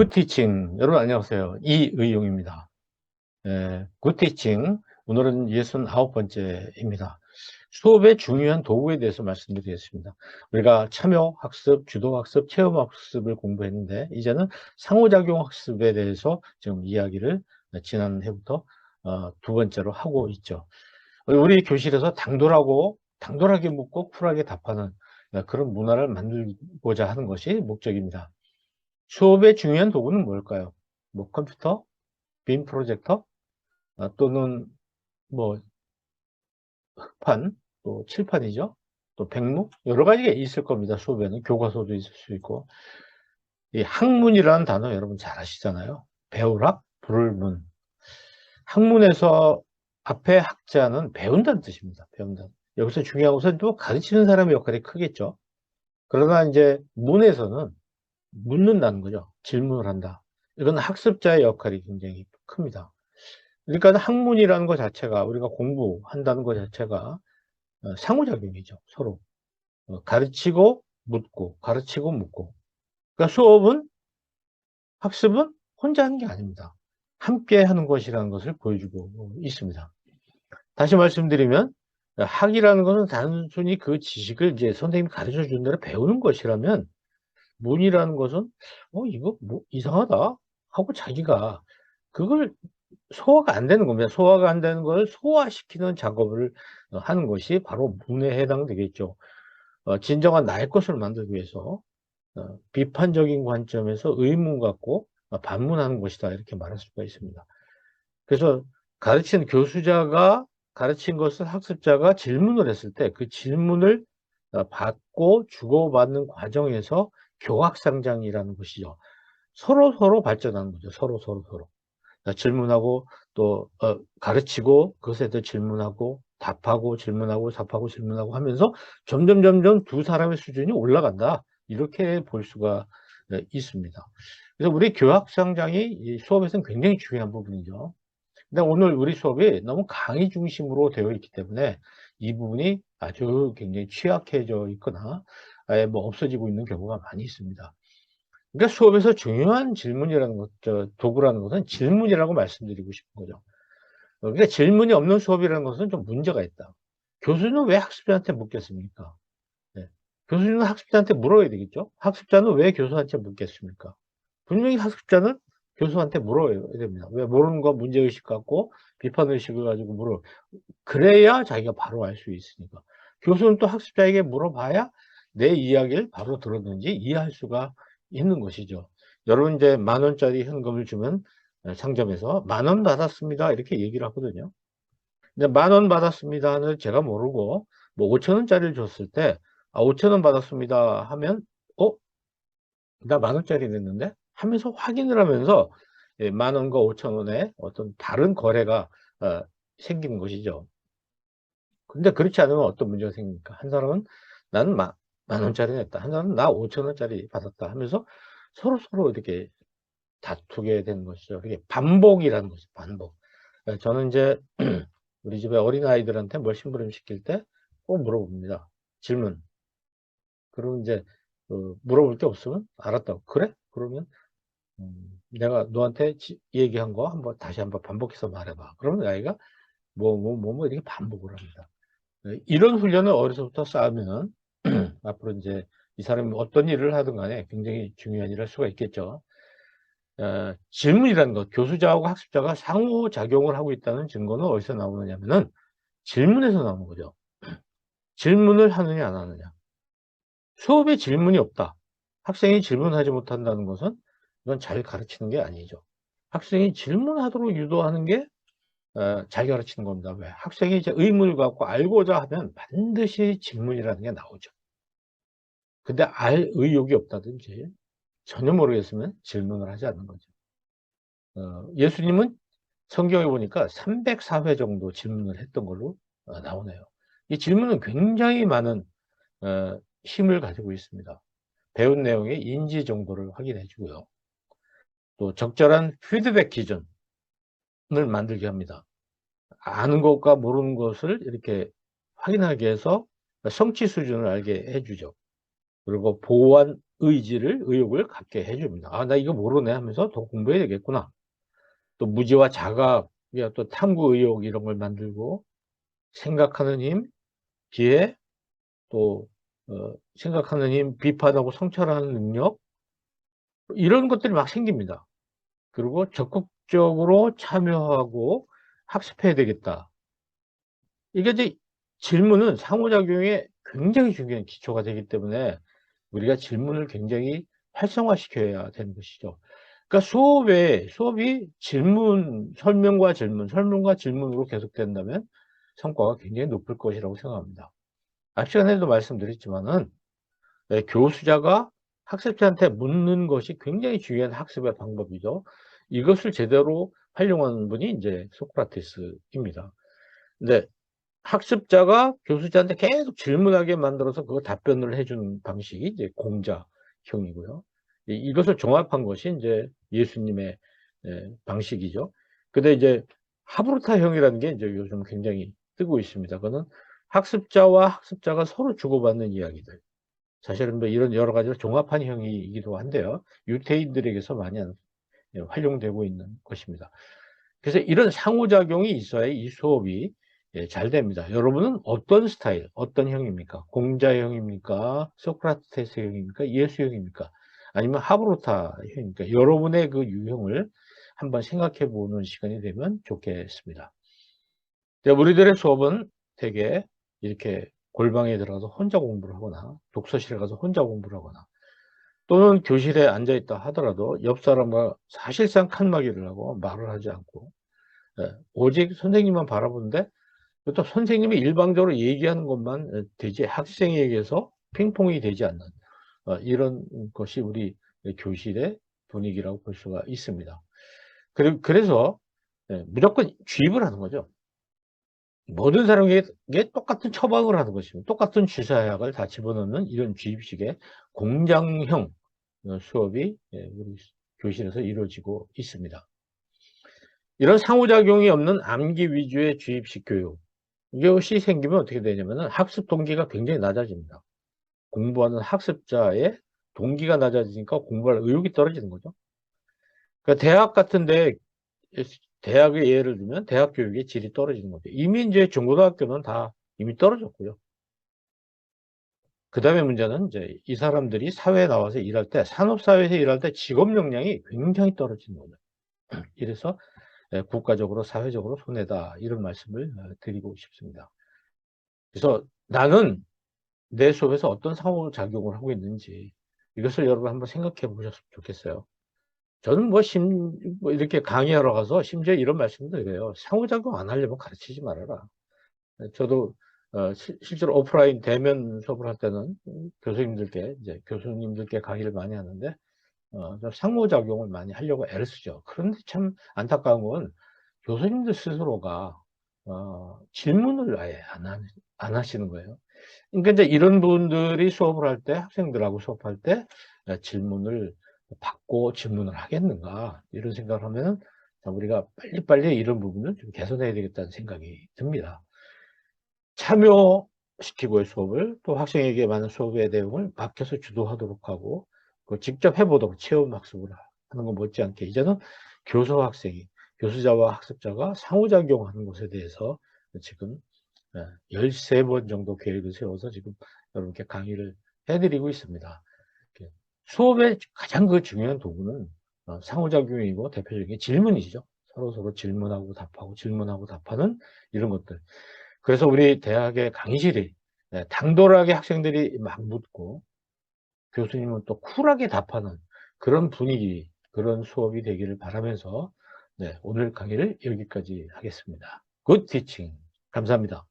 굿티칭 여러분 안녕하세요. 이의용입니다. 굿티칭 오늘은 69번째입니다. 수업의 중요한 도구에 대해서 말씀드리겠습니다. 우리가 참여학습, 주도학습, 체험학습을 공부했는데 이제는 상호작용학습에 대해서 지금 이야기를 지난 해부터 두 번째로 하고 있죠. 우리 교실에서 당돌하게 묻고 쿨하게 답하는 그런 문화를 만들고자 하는 것이 목적입니다. 수업의 중요한 도구는 뭘까요? 뭐 컴퓨터, 빔 프로젝터, 또는 뭐 흑판, 또 칠판이죠. 또 백무 여러 가지가 있을 겁니다. 수업에는 교과서도 있을 수 있고. 이 학문이라는 단어 여러분 잘 아시잖아요. 배울학, 부를문. 학문에서 앞에 학자는 배운다는 뜻입니다. 배운다. 여기서 중요한 것은 또 가르치는 사람의 역할이 크겠죠. 그러나 이제 문에서는 묻는다는 거죠. 질문을 한다. 이건 학습자의 역할이 굉장히 큽니다. 그러니까 학문이라는 것 자체가 우리가 공부한다는 것 자체가 상호작용이죠. 서로 가르치고 묻고 가르치고 묻고. 그러니까 수업은 학습은 혼자 하는 게 아닙니다. 함께 하는 것이라는 것을 보여주고 있습니다. 다시 말씀드리면 학이라는 것은 단순히 그 지식을 이제 선생님이 가르쳐 준 대로 배우는 것이라면 문이라는 것은 이거 뭐 이상하다 하고 자기가 그걸 소화가 안 되는 겁니다. 소화가 안 되는 걸 소화시키는 작업을 하는 것이 바로 문에 해당되겠죠. 진정한 나의 것을 만들기 위해서 비판적인 관점에서 의문 갖고 반문하는 것이다 이렇게 말할 수가 있습니다. 그래서 가르친 교수자가 가르친 것을 학습자가 질문을 했을 때 그 질문을 받고 주고받는 과정에서 교학상장이라는 것이죠. 서로 발전하는 거죠. 서로. 질문하고 또 가르치고 그것에 대해 질문하고 답하고 질문하고 답하고 질문하고 하면서 점점 두 사람의 수준이 올라간다. 이렇게 볼 수가 있습니다. 그래서 우리 교학상장이 이 수업에서는 굉장히 중요한 부분이죠. 근데 오늘 우리 수업이 너무 강의 중심으로 되어 있기 때문에 이 부분이 아주 굉장히 취약해져 있거나 아예 뭐 없어지고 있는 경우가 많이 있습니다. 그러니까 수업에서 중요한 질문이라는 것, 도구라는 것은 질문이라고 말씀드리고 싶은 거죠. 그러니까 질문이 없는 수업이라는 것은 좀 문제가 있다. 교수는 왜 학습자한테 묻겠습니까? 네. 교수는 학습자한테 물어야 되겠죠? 학습자는 왜 교수한테 묻겠습니까? 분명히 학습자는 교수한테 물어야 됩니다. 왜 모르는 거 문제의식 갖고 비판의식을 가지고 그래야 자기가 바로 알 수 있으니까. 교수는 또 학습자에게 물어봐야 내 이야기를 바로 들었는지 이해할 수가 있는 것이죠. 여러분 이제 10,000원짜리 현금을 주면 상점에서 10,000원 받았습니다. 이렇게 얘기를 하거든요. 근데 10,000원 받았습니다는 제가 모르고 뭐 5,000원짜리를 줬을 때 5,000원 받았습니다 하면 나 10,000원짜리 냈는데 하면서 확인을 하면서 10,000원과 5,000원의 어떤 다른 거래가 생기는 것이죠. 근데 그렇지 않으면 어떤 문제가 생깁니까? 한 사람은 나는 10,000원짜리 냈다. 한 사람은 나 5,000원짜리 받았다 하면서 서로 이렇게 다투게 되는 것이죠. 이게 반복이라는 것이죠. 반복. 저는 이제 우리 집에 어린아이들한테 뭘 심부름 시킬 때 꼭 물어봅니다. 질문. 그러면 이제 물어볼 게 없으면 알았다고. 그래? 그러면 내가 너한테 얘기한 거 다시 한번 반복해서 말해봐. 그러면 아이가 뭐 이렇게 반복을 합니다. 이런 훈련을 어려서부터 쌓으면 앞으로 이제 이 사람이 어떤 일을 하든 간에 굉장히 중요한 일을 할 수가 있겠죠. 질문이라는 것, 교수자하고 학습자가 상호작용을 하고 있다는 증거는 어디서 나오느냐면은 질문에서 나오는 거죠. 질문을 하느냐 안 하느냐. 수업에 질문이 없다. 학생이 질문하지 못한다는 것은 이건 잘 가르치는 게 아니죠. 학생이 질문하도록 유도하는 게 잘 가르치는 겁니다. 왜? 학생이 이제 의문을 갖고 알고자 하면 반드시 질문이라는 게 나오죠. 근데 알 의욕이 없다든지 전혀 모르겠으면 질문을 하지 않는 거죠. 예수님은 성경에 보니까 304회 정도 질문을 했던 걸로 나오네요. 이 질문은 굉장히 많은 힘을 가지고 있습니다. 배운 내용의 인지 정도를 확인해 주고요. 또 적절한 피드백 기준을 만들게 합니다. 아는 것과 모르는 것을 이렇게 확인하게 해서 성취 수준을 알게 해주죠. 그리고 보완 의욕을 갖게 해줍니다. 아, 나 이거 모르네 하면서 더 공부해야 되겠구나. 또 무지와 자각, 또 탐구 의욕 이런 걸 만들고, 생각하는 힘, 기회, 또 생각하는 힘, 비판하고 성찰하는 능력, 이런 것들이 막 생깁니다. 그리고 적극적으로 참여하고 학습해야 되겠다. 이게 이제 질문은 상호작용에 굉장히 중요한 기초가 되기 때문에 우리가 질문을 굉장히 활성화시켜야 되는 것이죠. 그러니까 수업이 설명과 질문으로 계속된다면 성과가 굉장히 높을 것이라고 생각합니다. 앞 시간에도 말씀드렸지만은 교수자가 학습자한테 묻는 것이 굉장히 중요한 학습의 방법이죠. 이것을 제대로 활용하는 분이 이제 소크라테스입니다. 근데 학습자가 교수자한테 계속 질문하게 만들어서 그 답변을 해주는 방식이 이제 공자형이고요. 이것을 종합한 것이 이제 예수님의 방식이죠. 근데 이제 하브루타형이라는 게 이제 요즘 굉장히 뜨고 있습니다. 그거는 학습자와 학습자가 서로 주고받는 이야기들. 사실은 뭐 이런 여러 가지로 종합한 형이기도 한데요. 유태인들에게서 많이 활용되고 있는 것입니다. 그래서 이런 상호작용이 있어야 이 수업이 잘 됩니다. 여러분은 어떤 스타일, 어떤 형입니까? 공자형입니까? 소크라테스형입니까? 예수형입니까? 아니면 하브루타형입니까? 여러분의 그 유형을 한번 생각해 보는 시간이 되면 좋겠습니다. 우리들의 수업은 대개 이렇게 골방에 들어가서 혼자 공부를 하거나 독서실에 가서 혼자 공부를 하거나 또는 교실에 앉아 있다 하더라도 옆 사람과 사실상 칸막이를 하고 말을 하지 않고 오직 선생님만 바라보는데 또 선생님이 일방적으로 얘기하는 것만 되지 학생에게서 핑퐁이 되지 않는 이런 것이 우리 교실의 분위기라고 볼 수가 있습니다. 그래서 무조건 주입을 하는 거죠. 모든 사람에게 똑같은 처방을 하는 것입니다. 똑같은 주사약을 다 집어넣는 이런 주입식의 공장형 수업이 우리 교실에서 이루어지고 있습니다. 이런 상호작용이 없는 암기 위주의 주입식 교육, 이것이 생기면 어떻게 되냐면 학습 동기가 굉장히 낮아집니다. 공부하는 학습자의 동기가 낮아지니까 공부할 의욕이 떨어지는 거죠. 그러니까 대학 같은데, 대학의 예를 들면 대학 교육의 질이 떨어지는 거죠. 이미 이제 중고등학교는 다 이미 떨어졌고요. 그 다음에 문제는 이제 이 사람들이 사회에 나와서 일할 때, 산업사회에서 일할 때 직업 역량이 굉장히 떨어지는 거죠. 이래서 국가적으로, 사회적으로 손해다. 이런 말씀을 드리고 싶습니다. 그래서 나는 내 수업에서 어떤 상호작용을 하고 있는지 이것을 여러분 한번 생각해 보셨으면 좋겠어요. 저는 뭐 이렇게 강의하러 가서 심지어 이런 말씀도 드려요. 상호작용 안 하려면 가르치지 말아라. 저도 실제로 오프라인 대면 수업을 할 때는 교수님들께 강의를 많이 하는데 상호작용을 많이 하려고 애를 쓰죠. 그런데 참 안타까운 건 교수님들 스스로가 질문을 아예 안 하시는 거예요. 그러니까 이제 이런 분들이 수업을 할 때, 학생들하고 수업할 때 질문을 받고 질문을 하겠는가 이런 생각을 하면 우리가 빨리빨리 이런 부분을 좀 개선해야 되겠다는 생각이 듭니다. 참여시키고의 수업을 또 학생에게 많은 수업의 내용을 맡겨서 주도하도록 하고 직접 해보도록 체험학습을 하는 것 못지않게 이제는 교수와 학생이, 교수자와 학습자가 상호작용하는 것에 대해서 지금 13번 정도 계획을 세워서 지금 여러분께 강의를 해드리고 있습니다. 수업의 가장 중요한 도구는 상호작용이고 대표적인 질문이죠. 서로 질문하고 답하는 이런 것들. 그래서 우리 대학의 강의실이 당돌하게 학생들이 막 묻고 교수님은 또 쿨하게 답하는 그런 분위기, 그런 수업이 되기를 바라면서 오늘 강의를 여기까지 하겠습니다. 굿 티칭. 감사합니다.